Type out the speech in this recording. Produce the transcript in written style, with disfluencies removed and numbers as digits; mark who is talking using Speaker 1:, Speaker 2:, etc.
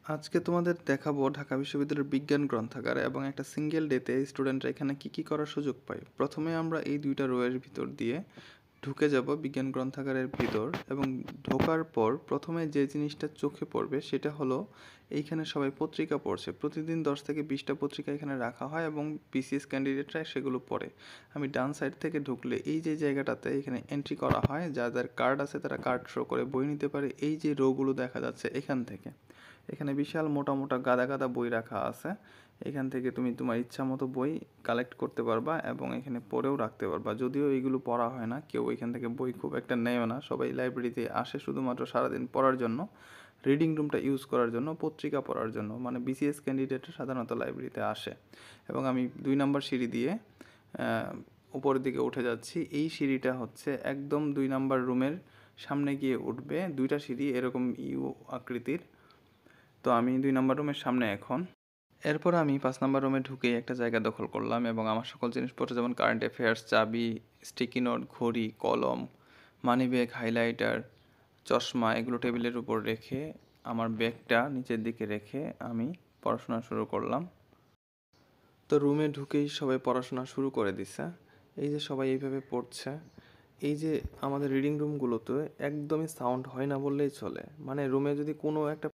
Speaker 1: আজকে তোমাদের দেখাবো ঢাকা বিশ্ববিদ্যালয়ের বিজ্ঞান গ্রন্থাগার এবং একটা সিঙ্গেল ডেতে স্টুডেন্টরা এখানে কি কি করার সুযোগ পায়। প্রথমে আমরা এই দুইটা রোয়ের ভিতর দিয়ে ঢুকে যাব বিজ্ঞান গ্রন্থাগারের ভিতর, এবং ঢোকার পর প্রথমে যে জিনিসটা চোখে পড়বে সেটা হলো এইখানে সবাই পত্রিকা পড়ছে। প্রতিদিন 10 থেকে 20টা পত্রিকা এখানে রাখা হয় এবং বিসিএস ক্যান্ডিডেটরা সেগুলো পড়ে। আমি ডান সাইড থেকে ঢুকলে এই যে জায়গাটাতে এখানে এন্ট্রি করা হয়, যাদের কার্ড আছে তারা কার্ড শো করে বই নিতে পারে। এই যে রোগুলো দেখা যাচ্ছে এখান থেকে, এখানে বিশাল মোটা মোটা গাদা গাদা বই রাখা আছে। এখান থেকে তুমি তোমার ইচ্ছা মতো বই কালেক্ট করতে পারবা এবং এখানে পড়েও রাখতে পারবা। যদিও এইগুলো পড়া হয় না, কেউ এখান থেকে বই খুব একটা নেয়ও না, সবাই লাইব্রেরিতে আসে শুধুমাত্র সারাদিন পড়ার জন্য, রিডিং রুমটা ইউজ করার জন্য, পত্রিকা পড়ার জন্য। মানে বিসিএস ক্যান্ডিডেটরা সাধারণত লাইব্রেরিতে আসে। এবং আমি 2 নম্বর সিঁড়ি দিয়ে উপরের দিকে উঠে যাচ্ছি। এই সিঁড়িটা হচ্ছে একদম 2 নম্বর রুমের সামনে গিয়ে উঠবে। দুইটা সিঁড়ি এরকম ইউ আকৃতির। তো আমি 2 নম্বর রুমের সামনে এখন। এরপর আমি 5 নম্বর রুমে ঢুকেই একটা জায়গা দখল করলাম এবং আমার সকল জিনিসপত্র যেমন কারেন্ট অ্যাফেয়ার্স, চাবি, স্টিকি নোট, ঘড়ি, কলম, মানিব্যাগ, হাইলাইটার, চশমা এগুলো টেবিলের উপর রেখে আমার ব্যাগটা নিচের দিকে রেখে আমি পড়াশোনা শুরু করলাম। তো রুমে ঢুকেই সবাই পড়াশোনা শুরু করে দিছে। এই যে সবাই এইভাবে পড়ছে। এই যে আমাদের রিডিং রুমগুলোতে একদমই সাউন্ড হয় না বললেই চলে। মানে রুমে যদি কোনো একটা